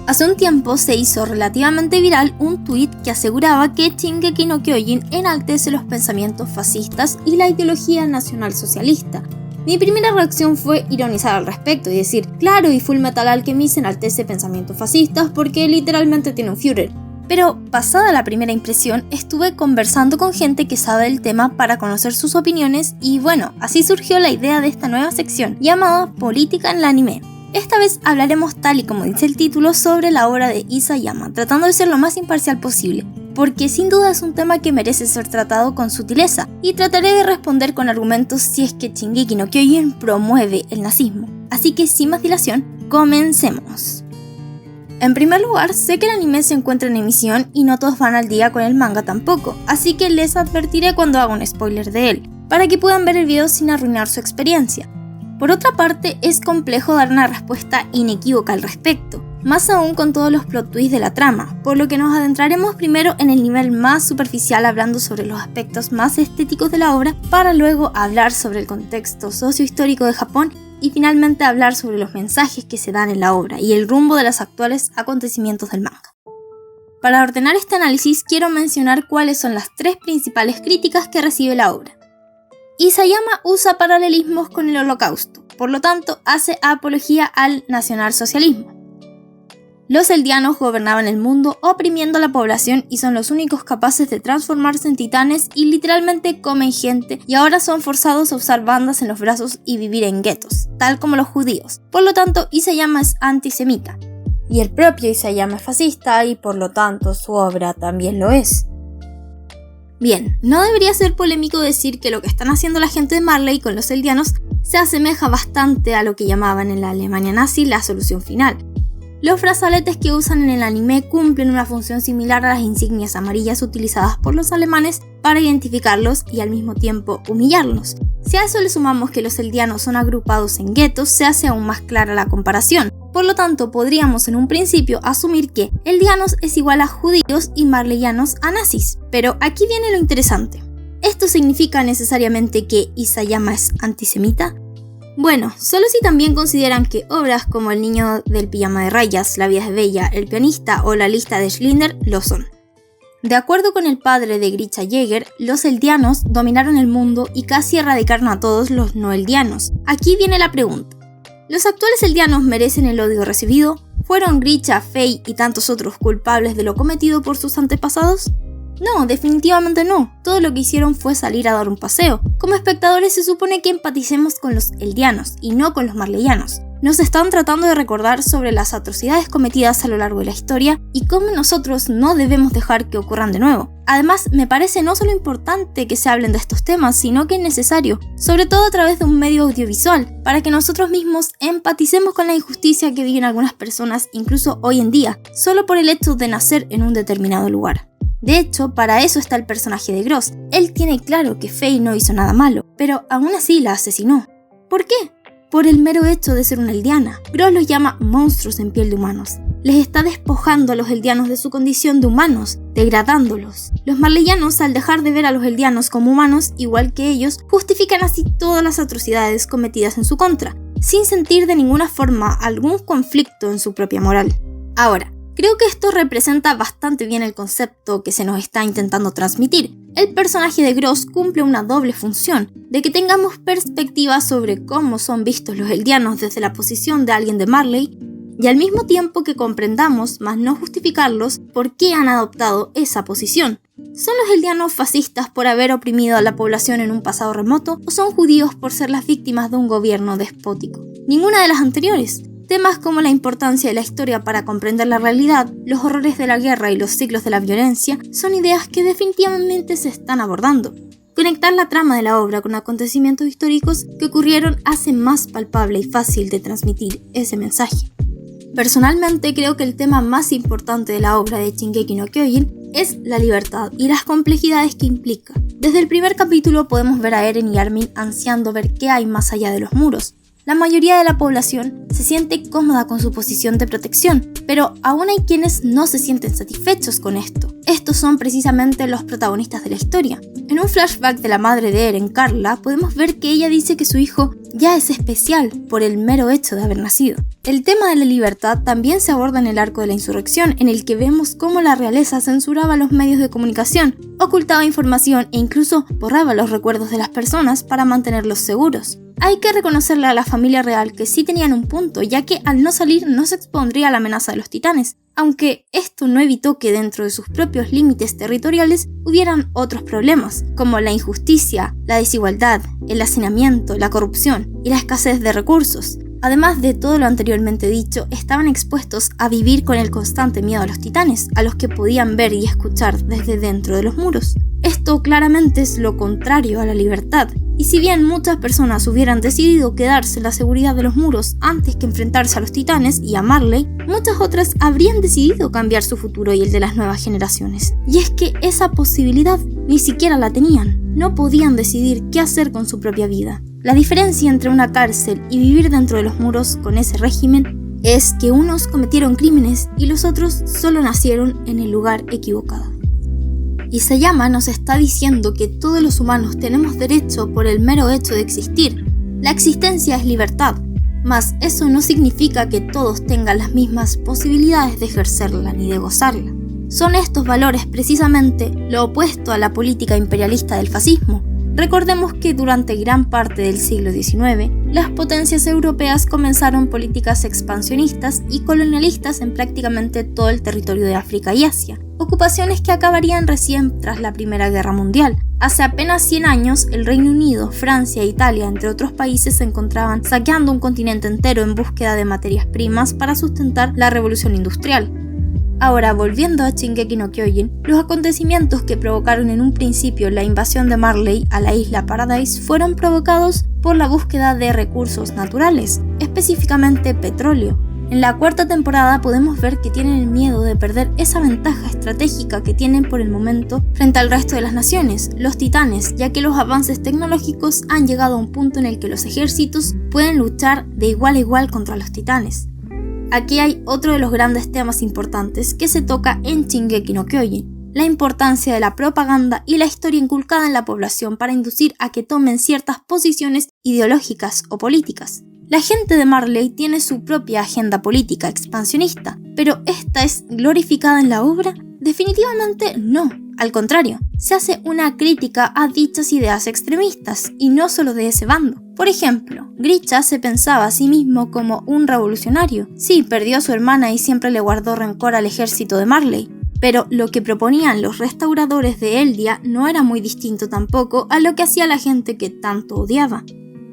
Hace un tiempo se hizo relativamente viral un tuit que aseguraba que Shingeki no Kyojin enaltece los pensamientos fascistas y la ideología nacionalsocialista. Mi primera reacción fue ironizar al respecto y decir, claro, y Fullmetal Alchemist enaltece pensamientos fascistas porque literalmente tiene un Führer. Pero pasada la primera impresión, estuve conversando con gente que sabe del tema para conocer sus opiniones y bueno, así surgió la idea de esta nueva sección llamada Política en el Anime. Esta vez hablaremos, tal y como dice el título, sobre la obra de Isayama, tratando de ser lo más imparcial posible, porque sin duda es un tema que merece ser tratado con sutileza, y trataré de responder con argumentos si es que Shingeki no Kyojin promueve el nazismo. Así que sin más dilación, comencemos. En primer lugar, sé que el anime se encuentra en emisión y no todos van al día con el manga tampoco, así que les advertiré cuando haga un spoiler de él, para que puedan ver el video sin arruinar su experiencia. Por otra parte, es complejo dar una respuesta inequívoca al respecto, más aún con todos los plot twists de la trama, por lo que nos adentraremos primero en el nivel más superficial hablando sobre los aspectos más estéticos de la obra, para luego hablar sobre el contexto sociohistórico de Japón y finalmente hablar sobre los mensajes que se dan en la obra y el rumbo de los actuales acontecimientos del manga. Para ordenar este análisis quiero mencionar cuáles son las tres principales críticas que recibe la obra. Isayama usa paralelismos con el Holocausto, por lo tanto hace apología al nacionalsocialismo. Los eldianos gobernaban el mundo oprimiendo a la población y son los únicos capaces de transformarse en titanes y literalmente comen gente y ahora son forzados a usar bandas en los brazos y vivir en guetos, tal como los judíos. Por lo tanto, Isayama es antisemita. Y el propio Isayama es fascista y por lo tanto su obra también lo es. Bien, no debería ser polémico decir que lo que están haciendo la gente de Marley con los eldianos se asemeja bastante a lo que llamaban en la Alemania nazi la solución final. Los brazaletes que usan en el anime cumplen una función similar a las insignias amarillas utilizadas por los alemanes para identificarlos y al mismo tiempo humillarlos. Si a eso le sumamos que los eldianos son agrupados en guetos, se hace aún más clara la comparación. Por lo tanto, podríamos en un principio asumir que eldianos es igual a judíos y marleyanos a nazis. Pero aquí viene lo interesante. ¿Esto significa necesariamente que Isayama es antisemita? Bueno, solo si también consideran que obras como El niño del pijama de rayas, La vida es bella, El pianista o La lista de Schindler lo son. De acuerdo con el padre de Grisha Jäger, los eldianos dominaron el mundo y casi erradicaron a todos los no eldianos. Aquí viene la pregunta. ¿Los actuales eldianos merecen el odio recibido? ¿Fueron Grisha, Fei y tantos otros culpables de lo cometido por sus antepasados? No, definitivamente no. Todo lo que hicieron fue salir a dar un paseo. Como espectadores se supone que empaticemos con los eldianos y no con los marleyanos. Nos están tratando de recordar sobre las atrocidades cometidas a lo largo de la historia y cómo nosotros no debemos dejar que ocurran de nuevo. Además, me parece no solo importante que se hablen de estos temas, sino que es necesario, sobre todo a través de un medio audiovisual, para que nosotros mismos empaticemos con la injusticia que viven algunas personas, incluso hoy en día, solo por el hecho de nacer en un determinado lugar. De hecho, para eso está el personaje de Gross. Él tiene claro que Fei no hizo nada malo, pero aún así la asesinó. ¿Por qué? Por el mero hecho de ser una eldiana. Gross los llama monstruos en piel de humanos. Les está despojando a los eldianos de su condición de humanos, degradándolos. Los marleyanos, al dejar de ver a los eldianos como humanos, igual que ellos, justifican así todas las atrocidades cometidas en su contra, sin sentir de ninguna forma algún conflicto en su propia moral. Ahora, creo que esto representa bastante bien el concepto que se nos está intentando transmitir. El personaje de Gross cumple una doble función, de que tengamos perspectiva sobre cómo son vistos los eldianos desde la posición de alguien de Marley, y al mismo tiempo que comprendamos, más no justificarlos, por qué han adoptado esa posición. ¿Son los eldianos fascistas por haber oprimido a la población en un pasado remoto, o son judíos por ser las víctimas de un gobierno despótico? Ninguna de las anteriores. Temas como la importancia de la historia para comprender la realidad, los horrores de la guerra y los ciclos de la violencia son ideas que definitivamente se están abordando. Conectar la trama de la obra con acontecimientos históricos que ocurrieron hace más palpable y fácil de transmitir ese mensaje. Personalmente creo que el tema más importante de la obra de Shingeki no Kyojin es la libertad y las complejidades que implica. Desde el primer capítulo podemos ver a Eren y Armin ansiando ver qué hay más allá de los muros. La mayoría de la población se siente cómoda con su posición de protección, pero aún hay quienes no se sienten satisfechos con esto. Estos son precisamente los protagonistas de la historia. En un flashback de la madre de Eren, Carla, podemos ver que ella dice que su hijo ya es especial por el mero hecho de haber nacido. El tema de la libertad también se aborda en el arco de la insurrección, en el que vemos cómo la realeza censuraba los medios de comunicación, ocultaba información e incluso borraba los recuerdos de las personas para mantenerlos seguros. Hay que reconocerle a la familia real que sí tenían un punto, ya que al no salir no se expondría a la amenaza de los titanes, aunque esto no evitó que dentro de sus propios límites territoriales hubieran otros problemas, como la injusticia, la desigualdad, el hacinamiento, la corrupción y la escasez de recursos. Además de todo lo anteriormente dicho, estaban expuestos a vivir con el constante miedo a los titanes, a los que podían ver y escuchar desde dentro de los muros. Esto claramente es lo contrario a la libertad, y si bien muchas personas hubieran decidido quedarse en la seguridad de los muros antes que enfrentarse a los titanes y a Marley, muchas otras habrían decidido cambiar su futuro y el de las nuevas generaciones. Y es que esa posibilidad ni siquiera la tenían, no podían decidir qué hacer con su propia vida. La diferencia entre una cárcel y vivir dentro de los muros con ese régimen es que unos cometieron crímenes y los otros solo nacieron en el lugar equivocado. Isayama nos está diciendo que todos los humanos tenemos derecho por el mero hecho de existir. La existencia es libertad, mas eso no significa que todos tengan las mismas posibilidades de ejercerla ni de gozarla. Son estos valores precisamente lo opuesto a la política imperialista del fascismo. Recordemos que durante gran parte del siglo XIX, las potencias europeas comenzaron políticas expansionistas y colonialistas en prácticamente todo el territorio de África y Asia, ocupaciones que acabarían recién tras la Primera Guerra Mundial. Hace apenas 100 años, el Reino Unido, Francia e Italia, entre otros países, se encontraban saqueando un continente entero en búsqueda de materias primas para sustentar la revolución industrial. Ahora, volviendo a Shingeki no Kyojin, los acontecimientos que provocaron en un principio la invasión de Marley a la isla Paradise fueron provocados por la búsqueda de recursos naturales, específicamente petróleo. En la cuarta temporada podemos ver que tienen el miedo de perder esa ventaja estratégica que tienen por el momento frente al resto de las naciones, los titanes, ya que los avances tecnológicos han llegado a un punto en el que los ejércitos pueden luchar de igual a igual contra los titanes. Aquí hay otro de los grandes temas importantes que se toca en Shingeki no Kyojin, la importancia de la propaganda y la historia inculcada en la población para inducir a que tomen ciertas posiciones ideológicas o políticas. La gente de Marley tiene su propia agenda política expansionista, pero ¿esta es glorificada en la obra? Definitivamente no. Al contrario, se hace una crítica a dichas ideas extremistas, y no solo de ese bando. Por ejemplo, Grisha se pensaba a sí mismo como un revolucionario. Sí, perdió a su hermana y siempre le guardó rencor al ejército de Marley, pero lo que proponían los restauradores de Eldia no era muy distinto tampoco a lo que hacía la gente que tanto odiaba.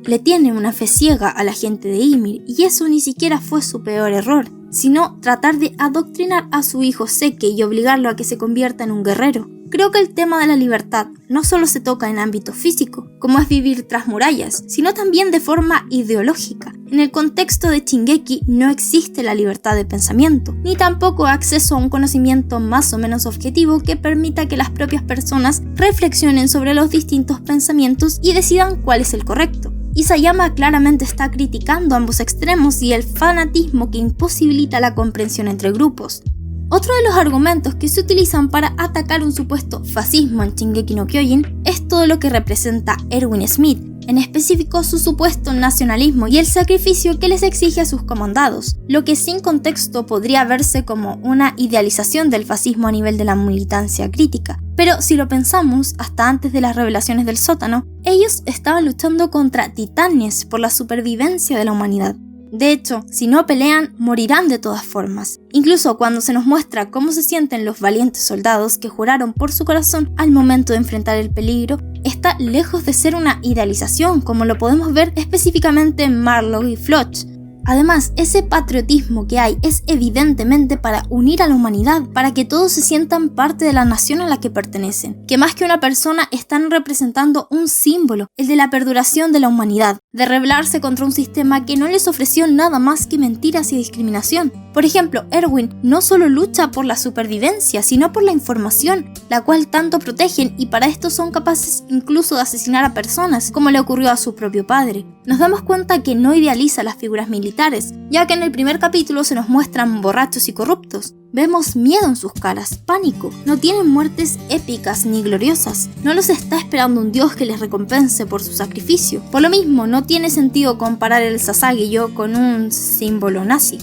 Le tiene una fe ciega a la gente de Ymir, y eso ni siquiera fue su peor error, sino tratar de adoctrinar a su hijo Seke y obligarlo a que se convierta en un guerrero. Creo que el tema de la libertad no solo se toca en ámbito físico, como es vivir tras murallas, sino también de forma ideológica. En el contexto de Shingeki no existe la libertad de pensamiento, ni tampoco acceso a un conocimiento más o menos objetivo que permita que las propias personas reflexionen sobre los distintos pensamientos y decidan cuál es el correcto. Isayama claramente está criticando ambos extremos y el fanatismo que imposibilita la comprensión entre grupos. Otro de los argumentos que se utilizan para atacar un supuesto fascismo en Shingeki no Kyojin es todo lo que representa Erwin Smith, en específico su supuesto nacionalismo y el sacrificio que les exige a sus comandados, lo que sin contexto podría verse como una idealización del fascismo a nivel de la militancia crítica. Pero si lo pensamos, hasta antes de las revelaciones del sótano, ellos estaban luchando contra titanes por la supervivencia de la humanidad. De hecho, si no pelean, morirán de todas formas. Incluso cuando se nos muestra cómo se sienten los valientes soldados que juraron por su corazón al momento de enfrentar el peligro, está lejos de ser una idealización, como lo podemos ver específicamente en Marlowe y Floch. Además, ese patriotismo que hay es evidentemente para unir a la humanidad, para que todos se sientan parte de la nación a la que pertenecen, que más que una persona están representando un símbolo, el de la perduración de la humanidad, de rebelarse contra un sistema que no les ofreció nada más que mentiras y discriminación. Por ejemplo, Erwin no solo lucha por la supervivencia, sino por la información, la cual tanto protegen, y para esto son capaces incluso de asesinar a personas, como le ocurrió a su propio padre. Nos damos cuenta que no idealiza las figuras militares, ya que en el primer capítulo se nos muestran borrachos y corruptos. Vemos miedo en sus caras, pánico. No tienen muertes épicas ni gloriosas. No los está esperando un dios que les recompense por su sacrificio. Por lo mismo, no tiene sentido comparar el Sasageyo con un símbolo nazi.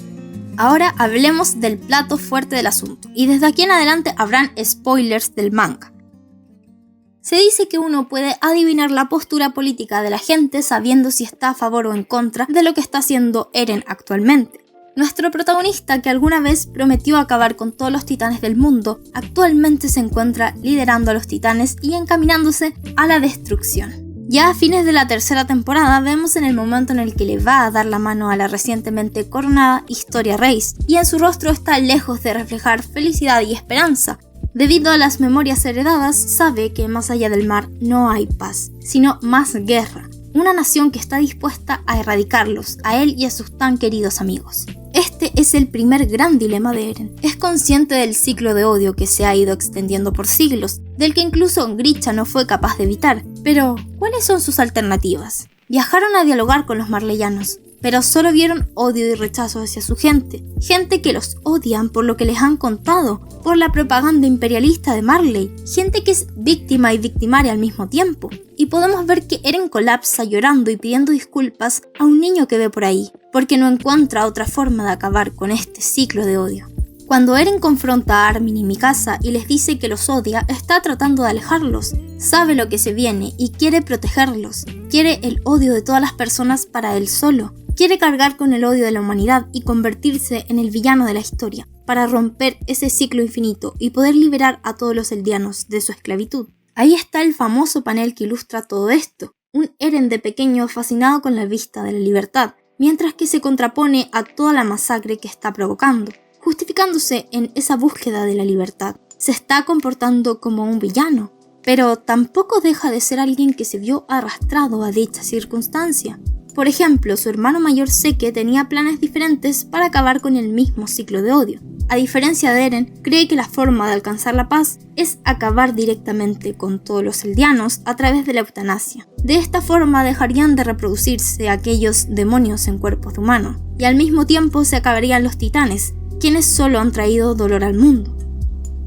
Ahora hablemos del plato fuerte del asunto, y desde aquí en adelante habrán spoilers del manga. Se dice que uno puede adivinar la postura política de la gente sabiendo si está a favor o en contra de lo que está haciendo Eren actualmente. Nuestro protagonista, que alguna vez prometió acabar con todos los titanes del mundo, actualmente se encuentra liderando a los titanes y encaminándose a la destrucción. Ya a fines de la tercera temporada vemos en el momento en el que le va a dar la mano a la recientemente coronada Historia Reiss, y en su rostro está lejos de reflejar felicidad y esperanza. Debido a las memorias heredadas, sabe que más allá del mar no hay paz, sino más guerra. Una nación que está dispuesta a erradicarlos, a él y a sus tan queridos amigos. Este es el primer gran dilema de Eren. Es consciente del ciclo de odio que se ha ido extendiendo por siglos, del que incluso Grisha no fue capaz de evitar. Pero, ¿cuáles son sus alternativas? Viajaron a dialogar con los marleyanos, pero solo vieron odio y rechazo hacia su gente. Gente que los odian por lo que les han contado, por la propaganda imperialista de Marley. Gente que es víctima y victimaria al mismo tiempo. Y podemos ver que Eren colapsa llorando y pidiendo disculpas a un niño que ve por ahí, porque no encuentra otra forma de acabar con este ciclo de odio. Cuando Eren confronta a Armin y Mikasa y les dice que los odia, está tratando de alejarlos. Sabe lo que se viene y quiere protegerlos. Quiere el odio de todas las personas para él solo. Quiere cargar con el odio de la humanidad y convertirse en el villano de la historia, para romper ese ciclo infinito y poder liberar a todos los eldianos de su esclavitud. Ahí está el famoso panel que ilustra todo esto. Un Eren de pequeño fascinado con la vista de la libertad, mientras que se contrapone a toda la masacre que está provocando. Justificándose en esa búsqueda de la libertad, se está comportando como un villano, pero tampoco deja de ser alguien que se vio arrastrado a dicha circunstancia. Por ejemplo, su hermano mayor Zeke tenía planes diferentes para acabar con el mismo ciclo de odio. A diferencia de Eren, cree que la forma de alcanzar la paz es acabar directamente con todos los eldianos a través de la eutanasia. De esta forma dejarían de reproducirse aquellos demonios en cuerpos de humanos, y al mismo tiempo se acabarían los titanes, quienes solo han traído dolor al mundo.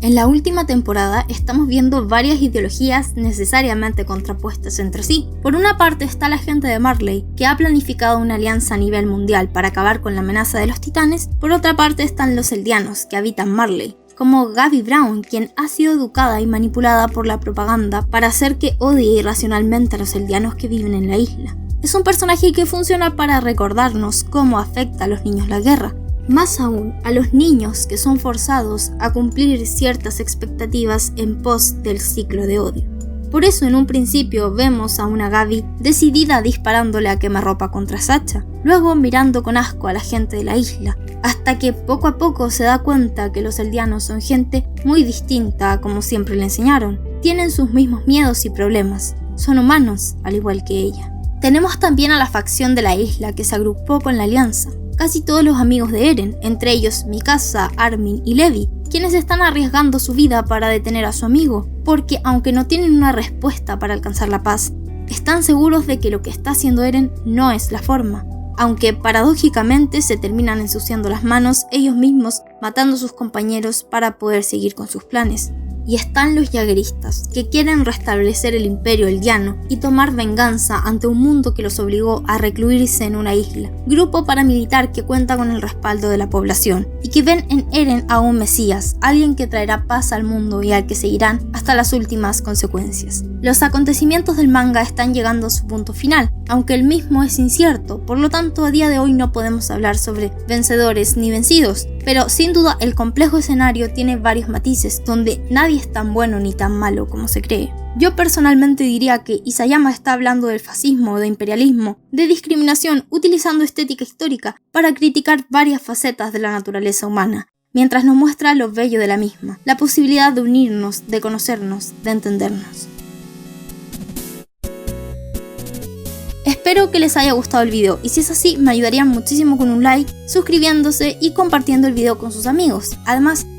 En la última temporada estamos viendo varias ideologías necesariamente contrapuestas entre sí. Por una parte está la gente de Marley, que ha planificado una alianza a nivel mundial para acabar con la amenaza de los titanes. Por otra parte están los eldianos, que habitan Marley, como Gaby Brown, quien ha sido educada y manipulada por la propaganda para hacer que odie irracionalmente a los eldianos que viven en la isla. Es un personaje que funciona para recordarnos cómo afecta a los niños la guerra. Más aún, a los niños que son forzados a cumplir ciertas expectativas en pos del ciclo de odio. Por eso en un principio vemos a una Gaby decidida disparándole a quemarropa contra Sacha, luego mirando con asco a la gente de la isla, hasta que poco a poco se da cuenta que los eldianos son gente muy distinta a como siempre le enseñaron. Tienen sus mismos miedos y problemas, son humanos al igual que ella. Tenemos también a la facción de la isla que se agrupó con la alianza. Casi todos los amigos de Eren, entre ellos Mikasa, Armin y Levi, quienes están arriesgando su vida para detener a su amigo, porque aunque no tienen una respuesta para alcanzar la paz, están seguros de que lo que está haciendo Eren no es la forma, aunque paradójicamente se terminan ensuciando las manos ellos mismos, matando a sus compañeros para poder seguir con sus planes. Y están los jaegeristas, que quieren restablecer el imperio eldiano y tomar venganza ante un mundo que los obligó a recluirse en una isla. Grupo paramilitar que cuenta con el respaldo de la población y que ven en Eren a un mesías, alguien que traerá paz al mundo y al que seguirán hasta las últimas consecuencias. Los acontecimientos del manga están llegando a su punto final, aunque el mismo es incierto, por lo tanto a día de hoy no podemos hablar sobre vencedores ni vencidos, pero sin duda el complejo escenario tiene varios matices donde nadie es tan bueno ni tan malo como se cree. Yo personalmente diría que Isayama está hablando del fascismo, de imperialismo, de discriminación, utilizando estética histórica para criticar varias facetas de la naturaleza humana, mientras nos muestra lo bello de la misma, la posibilidad de unirnos, de conocernos, de entendernos. Espero que les haya gustado el video y si es así me ayudarían muchísimo con un like, suscribiéndose y compartiendo el video con sus amigos. Además,